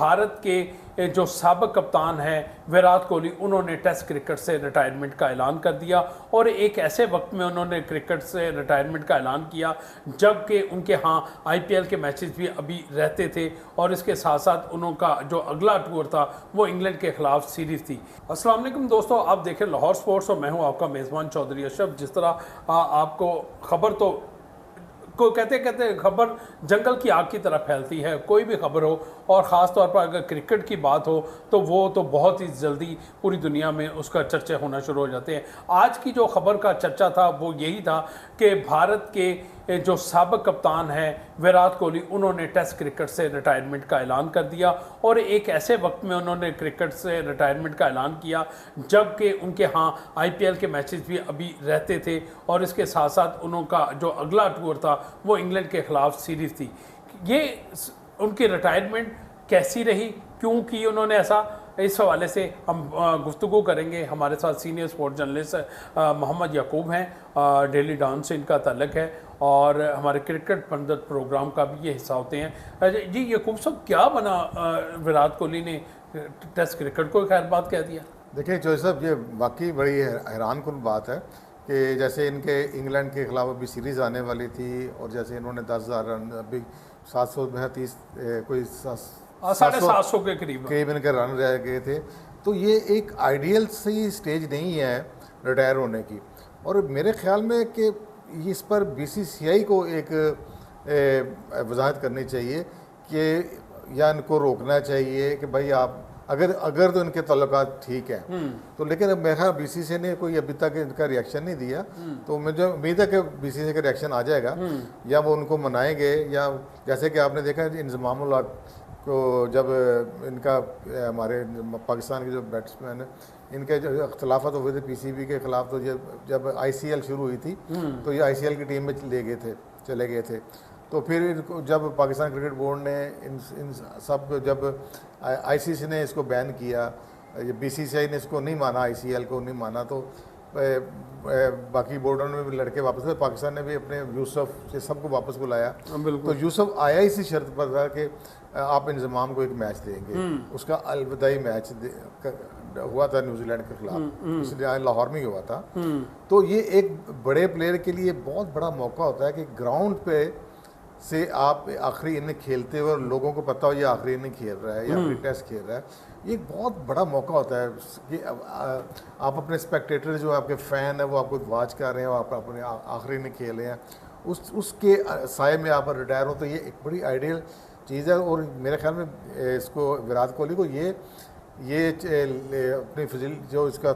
भारत के जो साबिक कप्तान हैं विराट कोहली, उन्होंने टेस्ट क्रिकेट से रिटायरमेंट का ऐलान कर दिया और एक ऐसे वक्त में उन्होंने क्रिकेट से रिटायरमेंट का ऐलान किया जबकि उनके यहाँ आईपीएल के मैचेस भी अभी रहते थे और इसके साथ साथ उनका जो अगला टूर था वो इंग्लैंड के खिलाफ सीरीज़ थी। अस्सलाम वालेकुम दोस्तों, आप देखें लाहौर स्पोर्ट्स और मैं हूँ आपका मेज़बान चौधरी अशरफ। जिस तरह आपको खबर तो को कहते कहते खबर जंगल की आग की तरह फैलती है, कोई भी खबर हो और ख़ास तौर पर अगर क्रिकेट की बात हो तो वो तो बहुत ही जल्दी पूरी दुनिया में उसका चर्चा होना शुरू हो जाते हैं। आज की जो खबर का चर्चा था वो यही था कि भारत के जो साबिक कप्तान हैं विराट कोहली, उन्होंने टेस्ट क्रिकेट से रिटायरमेंट का ऐलान कर दिया और एक ऐसे वक्त में उन्होंने क्रिकेट से रिटायरमेंट का ऐलान किया जबकि उनके यहाँ आईपीएल के मैचेस भी अभी रहते थे और इसके साथ साथ उनका जो अगला टूर था वो इंग्लैंड के खिलाफ सीरीज़ थी। ये उनकी रिटायरमेंट कैसी रही, क्यों की उन्होंने ऐसा, इस हवाले से हम गुफ्तगू करेंगे। हमारे साथ सीनियर स्पोर्ट जर्नलिस्ट मोहम्मद याकूब हैं, डेली डॉन से इनका ताल्लुक़ है और हमारे क्रिकेट पंडित प्रोग्राम का भी ये हिस्सा होते हैं। जी याकूब साहब, क्या बना विराट कोहली ने टेस्ट क्रिकेट को खैर बात कह दिया? देखिए जो साहब, ये वाकई बड़ी हैरान कुन बात है कि जैसे इनके इंग्लैंड के खिलाफ अभी सीरीज़ आने वाली थी और जैसे इन्होंने 10,000 रन, अभी 730 कोई 750 के करीब इनके रन रह गए थे। तो ये एक आइडियल सी स्टेज नहीं है रिटायर होने की। और मेरे ख्याल में कि इस पर बीसीसीआई को एक वजाहत करनी चाहिए कि या इनको रोकना चाहिए कि भाई आप अगर तो इनके तल्लुकात ठीक है तो, लेकिन अब मेरा बीसीसीआई ने कोई अभी तक इनका रिएक्शन नहीं दिया। तो मुझे उम्मीद है कि बीसीसीआई का रिएक्शन आ जाएगा या वो उनको मनाएंगे, या जैसे कि आपने देखा इंजमामुल हक को जब इनका हमारे पाकिस्तान के जो बैट्समैन है इनके जो अख्तलाफत हुए थे पीसीबी के ख़िलाफ़, तो जब आईसीएल शुरू हुई थी तो ये आईसीएल की टीम में चले गए थे। तो फिर इनको जब पाकिस्तान क्रिकेट बोर्ड ने इन सब को, जब आईसीसी ने इसको बैन किया, बीसीसीआई ने इसको नहीं माना, आईसीएल को नहीं माना, तो बाकी बोर्डों ने भी लड़के वापस गए। पाकिस्तान ने भी अपने यूसुफ से सबको वापस बुलाया। तो यूसुफ आया इसी शर्त पर था कि आप इंजमाम को एक मैच देंगे। उसका अलविदाई मैच हुआ था न्यूजीलैंड के खिलाफ, इसलिए लाहौर में ही हुआ था। तो ये एक बड़े प्लेयर के लिए बहुत बड़ा मौका होता है कि ग्राउंड पे से आप आखिरी इनिंग खेलते हुए और लोगों को पता हो ये आखिरी इनिंग खेल रहा है या आखिरी टेस्ट खेल रहा है, ये एक बहुत बड़ा मौका होता है कि आप अपने स्पेक्टेटर जो आपके फ़ैन है वो आपको वॉच कर रहे हैं, आप अपने आखिरी इनिंग खेल रहे हैं, उसके साए में आप रिटायर हो, तो ये एक बड़ी आइडियल चीज़ है। और मेरे ख्याल में इसको विराट कोहली को ये अपनी फिजिल जो इसका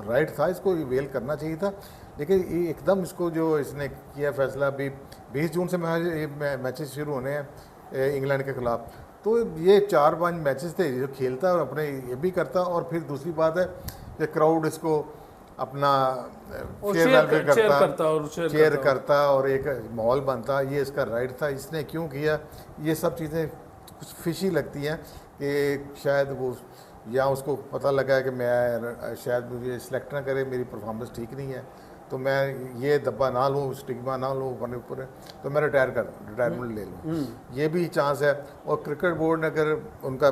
राइट था, इसको वेल करना चाहिए था। लेकिन ये एकदम इसको जो इसने किया फैसला, अभी 20 जून से मैचेस शुरू होने हैं इंग्लैंड के ख़िलाफ़, तो ये 4-5 मैचेस थे जो खेलता और अपने ये भी करता। और फिर दूसरी बात है कि क्राउड इसको अपना चेयर करता और एक माहौल बनता, ये इसका राइट था। इसने क्यों किया, ये सब चीज़ें कुछ फिशी लगती हैं कि शायद वो या उसको पता लगा कि मैं शायद मुझे सिलेक्ट ना करे, मेरी परफॉर्मेंस ठीक नहीं है, तो मैं ये दब्बा ना लूँ, स्टिग्मा ना लूँ अपने ऊपर, तो मैं रिटायरमेंट ले लूँ, ये भी चांस है। और क्रिकेट बोर्ड ने अगर उनका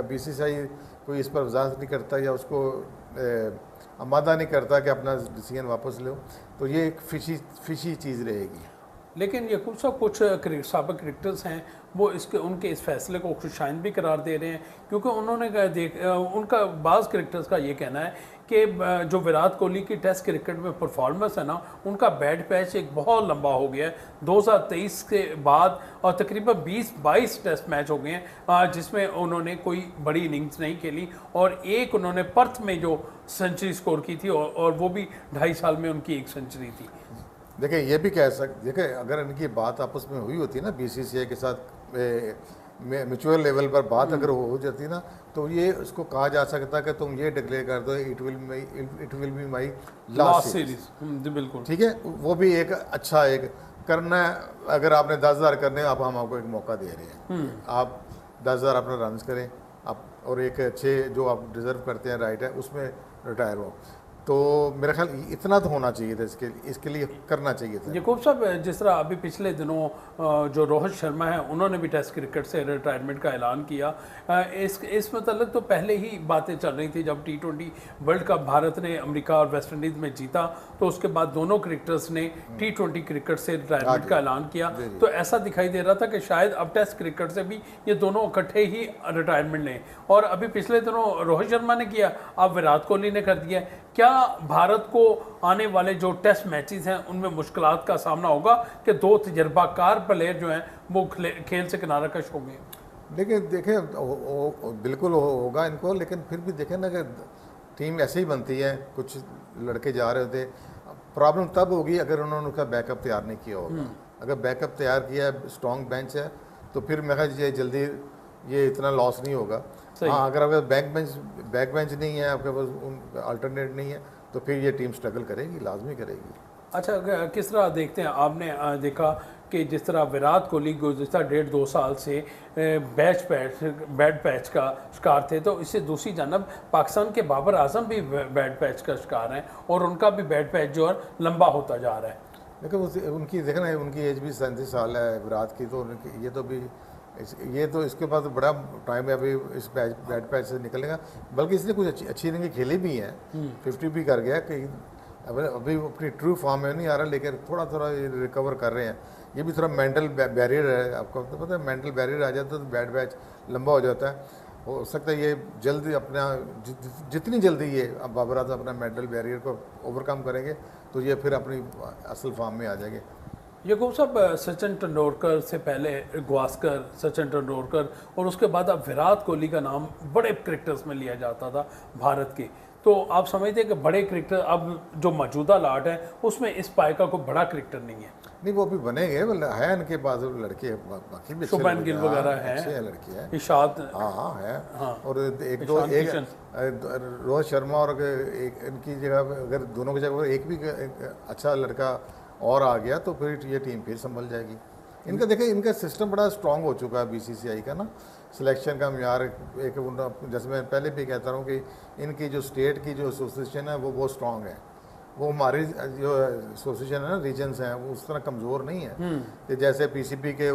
बीसीसीआई कोई इस पर वजाहत नहीं करता या उसको आमादा नहीं करता कि अपना डिसीजन वापस लो, तो ये एक फिशी चीज़ रहेगी। लेकिन ये कुछ साबिक क्रिकेटर्स हैं वो उनके इस फैसले को खुशाइन भी करार दे रहे हैं, क्योंकि उन्होंने उनका बाज़ क्रिकेटर्स का ये कहना है कि जो विराट कोहली की टेस्ट क्रिकेट में परफॉर्मेंस है ना, उनका बैड पैच एक बहुत लंबा हो गया है 2023 के बाद, और तकरीबन 20-22 टेस्ट मैच हो गए हैं जिसमें उन्होंने कोई बड़ी इनिंग्स नहीं खेली और एक उन्होंने पर्थ में जो सेंचुरी स्कोर की थी और वो भी 2.5 साल में उनकी एक सेंचुरी थी। देखिए ये भी कह सकते, देखिए अगर इनकी बात आपस में हुई होती ना बीसीसीआई के साथ म्यूचुअल लेवल पर बात अगर हो जाती ना, तो ये उसको कहा जा सकता कि तुम ये डिक्लेयर कर दो it will be my last series. बिल्कुल ठीक है, वो भी एक अच्छा एक करना है। अगर आपने 10,000 करने आप हम आपको एक मौका दे रहे हैं, आप 10,000 अपना रन करें आप, और एक अच्छे जो आप डिज़र्व करते हैं राइट है उसमें रिटायर हो। तो मेरा ख्याल इतना तो होना चाहिए था, इसके लिए करना चाहिए था। याकूब साहब, जिस तरह अभी पिछले दिनों जो रोहित शर्मा है उन्होंने भी टेस्ट क्रिकेट से रिटायरमेंट का ऐलान किया, इस मतलब तो पहले ही बातें चल रही थी जब T20 वर्ल्ड कप भारत ने अमेरिका और वेस्ट इंडीज़ में जीता, तो उसके बाद दोनों क्रिकेटर्स ने T20 क्रिकेट से रिटायरमेंट का ऐलान किया। तो ऐसा दिखाई दे रहा था कि शायद अब टेस्ट क्रिकेट से भी ये दोनों इकट्ठे ही रिटायरमेंट लें, और अभी पिछले दिनों रोहित शर्मा ने किया, अब विराट कोहली ने कर दिया। क्या भारत को आने वाले जो टेस्ट मैचेस हैं उनमें मुश्किलात का सामना होगा कि दो तजर्बाकार प्लेयर जो हैं वो खेल से किनारा कश हो गए? लेकिन देखें बिल्कुल होगा इनको, लेकिन फिर भी देखें ना कि टीम ऐसे ही बनती है, कुछ लड़के जा रहे होते। प्रॉब्लम तब होगी अगर उन्होंने उसका बैकअप तैयार नहीं किया होगा। अगर बैकअप तैयार किया है, स्ट्रॉन्ग बेंच है, तो फिर मैं ये जल्दी ये इतना लॉस नहीं होगा। हाँ, अगर आपके बैक बेंच नहीं है, आपके पास अल्टरनेट नहीं है, तो फिर ये टीम स्ट्रगल करेगी, लाजमी करेगी। अच्छा, किस तरह देखते हैं? आपने देखा कि जिस तरह विराट कोहली गुज़श्ता 1.5-2 साल से बैड पैच का शिकार थे, तो इससे दूसरी जानब पाकिस्तान के बाबर आजम भी बैड पैच का शिकार हैं और उनका भी बैड पैच जो है लंबा होता जा रहा है। देखो उनकी देखना है, उनकी एज भी 37 साल है विराट की, तो ये तो इसके पास बड़ा टाइम है अभी इस बैड पैच से निकलेगा। बल्कि इसने कुछ अच्छी इनिंग खेली भी है, 50 भी कर गया, कि अभी अपनी ट्रू फॉर्म में नहीं आ रहा, लेकिन थोड़ा थोड़ा ये रिकवर कर रहे हैं। ये भी थोड़ा मेंटल बैरियर है, आपको तो पता है, मेंटल बैरियर आ जाता है तो बैड बैच लंबा हो जाता है। हो सकता है ये जल्दी अपना जितनी जल्दी ये बाबर आजम अपना मेंटल बैरियर को ओवरकम करेंगे तो ये फिर अपनी असल फॉर्म में आ जाएंगे। याकूब साहब, सचिन तेंदुलकर से पहले गावस्कर, सचिन तेंदुलकर, और उसके बाद अब विराट कोहली का नाम बड़े क्रिकेटर्स में लिया जाता था भारत के। तो आप समझते हैं कि बड़े क्रिकेटर अब जो मौजूदा लाट है उसमें इस पाए का कोई बड़ा क्रिकेटर नहीं है? नहीं, वो भी बनेंगे, है इनके पास लड़के, बाकी भी शुभमन गिल वगैरह हैं, लड़के हैं, इशाद, हाँ है, और एक रोहित शर्मा, और इनकी जगह अगर दोनों की जगह एक भी अच्छा लड़का और आ गया तो फिर ये टीम फिर संभल जाएगी। इनका देखें, इनका सिस्टम बड़ा स्ट्रांग हो चुका है BCCI का ना, सिलेक्शन का म्यार एक, जैसे मैं पहले भी कहता हूँ कि इनकी जो स्टेट की जो एसोसिएशन है वो बहुत स्ट्रांग है। वो हमारी जो एसोसिएशन है ना, रीजन्स हैं, वो उस तरह कमज़ोर नहीं है कि जैसे PCB के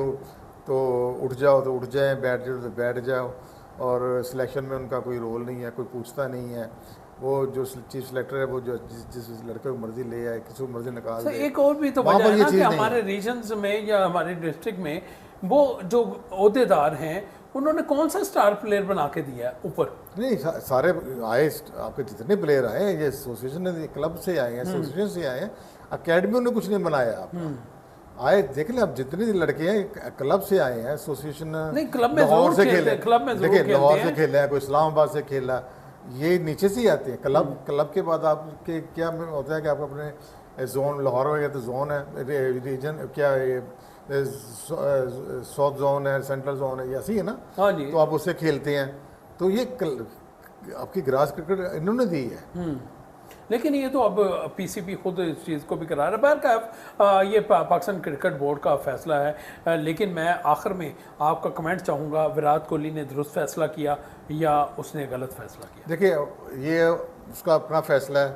तो उठ जाओ तो उठ जाए, बैठ जाओ तो बैठ जाओ, और सिलेक्शन में उनका कोई रोल नहीं है, कोई पूछता नहीं है। वो जो चीफ सेलेक्टर है वो जो जिस लड़के को मर्जी ले आए, किसी को मर्जी निकाल दे। एक और भी तो वजह है ना कि हमारे रीजन्स में या हमारे डिस्ट्रिक्ट में वो जो ओहदेदार हैं उन्होंने कौन सा स्टार प्लेयर बना के दिया है ऊपर? नहीं, सारे आए, आपके जितने प्लेयर आए ये एसोसिएशन ने, क्लब से आए हैं, एसोसिएशन से आए हैं, अकेडमी ने कुछ नहीं बनाया आपका। आए देख लें, अब जितने लड़के हैं क्लब से आए हैं, एसोसिएशन नहीं, क्लब में जरूर खेलते हैं, क्लब में देखिए लाहौर से खेला है, कोई इस्लामाबाद से खेला, ये नीचे से ही आते हैं। क्लब के बाद आपके क्या होता है कि आप अपने जोन, लाहौर में तो जोन है, रीजन क्या ये साउथ जोन है, सेंट्रल जोन है, ऐसी है ना। हाँ जी। तो आप उससे खेलते हैं, तो ये आपकी ग्रास क्रिकेट इन्होंने दी है। लेकिन ये तो अब PCB खुद इस चीज़ को भी करा रहा है। बहरकैफ ये पाकिस्तान क्रिकेट बोर्ड का फैसला है, लेकिन मैं आखिर में आपका कमेंट चाहूँगा, विराट कोहली ने दुरुस्त फैसला किया या उसने गलत फैसला किया? देखिए, ये उसका अपना फैसला है,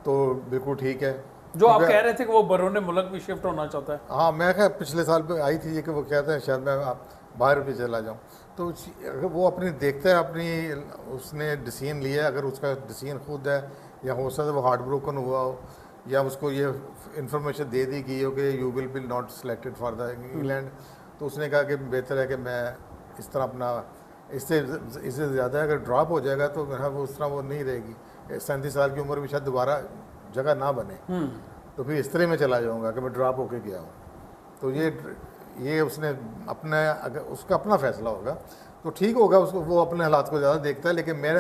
तो बिल्कुल ठीक है। जो आप कह रहे थे कि वो बरूने मुल्क भी शिफ्ट होना चाहता है। हाँ, मैं क्या पिछले साल पे आई थी ये कि वो कहते हैं शायद मैं बाहर भी चला जाऊँ, तो अगर वो अपनी देखता है, अपनी उसने डिसीजन लिया है, अगर उसका डिसीजन खुद है या हो सकता है वो हार्ट ब्रोकन हुआ हो, या उसको ये इंफॉर्मेशन दे दी गई हो कि you will be not selected for the England, तो उसने कहा कि बेहतर है कि मैं इस तरह अपना इससे ज़्यादा अगर ड्रॉप हो जाएगा तो मेरा वो उस तरह वो नहीं रहेगी। 37 साल की उम्र में शायद दोबारा जगह ना बने, तो फिर इस तरह में चला जाऊँगा कि मैं ड्रॉप होके गया हूँ। तो ये उसने अपने, अगर उसका अपना फैसला होगा तो ठीक होगा, उसको वो अपने हालात को ज़्यादा देखता है। लेकिन मेरे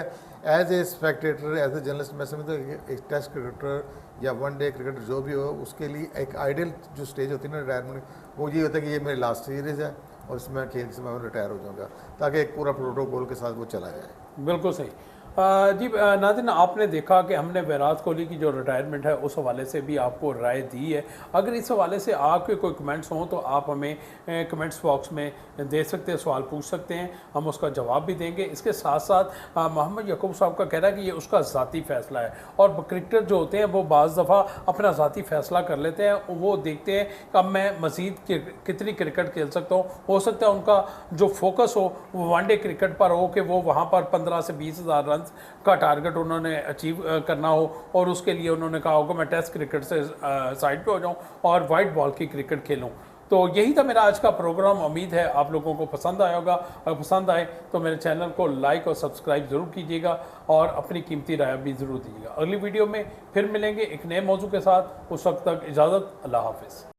as a spectator, as a journalist, मैं समझता हूँ एक टेस्ट क्रिकेटर या वनडे क्रिकेटर जो भी हो, उसके लिए एक आइडियल जो स्टेज होती है ना रिटायरमेंट, वो ये होता है कि ये मेरी लास्ट सीरीज़ है और इसमें खेल से मैं रिटायर हो जाऊँगा, ताकि एक पूरा प्रोटोकॉल के साथ वो चला जाए। बिल्कुल सही। जी नाज़रीन, आपने देखा कि हमने विराट कोहली की जो रिटायरमेंट है उस हवाले से भी आपको राय दी है। अगर इस हवाले से आपके कोई कमेंट्स हों तो आप हमें कमेंट्स बॉक्स में दे सकते हैं, सवाल पूछ सकते हैं, हम उसका जवाब भी देंगे। इसके साथ साथ मोहम्मद याकूब साहब का कहना है कि ये उसका ज़ाती फ़ैसला है और क्रिकेटर जो होते हैं वो बाज़ दफ़ा अपना ज़ाती फ़ैसला कर लेते हैं। वो देखते हैं कि अब मैं मज़ीद कितनी क्रिकेट खेल सकता हूँ। हो सकता है उनका जो फोकस हो वो वनडे क्रिकेट पर हो कि वो वहाँ पर 15 से 20 हज़ार रन का टारगेट उन्होंने अचीव करना हो और उसके लिए उन्होंने कहा होगा मैं टेस्ट क्रिकेट से साइड पे हो जाऊं और वाइट बॉल की क्रिकेट खेलूं। तो यही था मेरा आज का प्रोग्राम। उम्मीद है आप लोगों को पसंद आया होगा। अगर पसंद आए तो मेरे चैनल को लाइक और सब्सक्राइब ज़रूर कीजिएगा और अपनी कीमती राय भी ज़रूर दीजिएगा। अगली वीडियो में फिर मिलेंगे एक नए मौजू के साथ। उस वक्त तक इजाज़त। अल्लाह हाफिज़।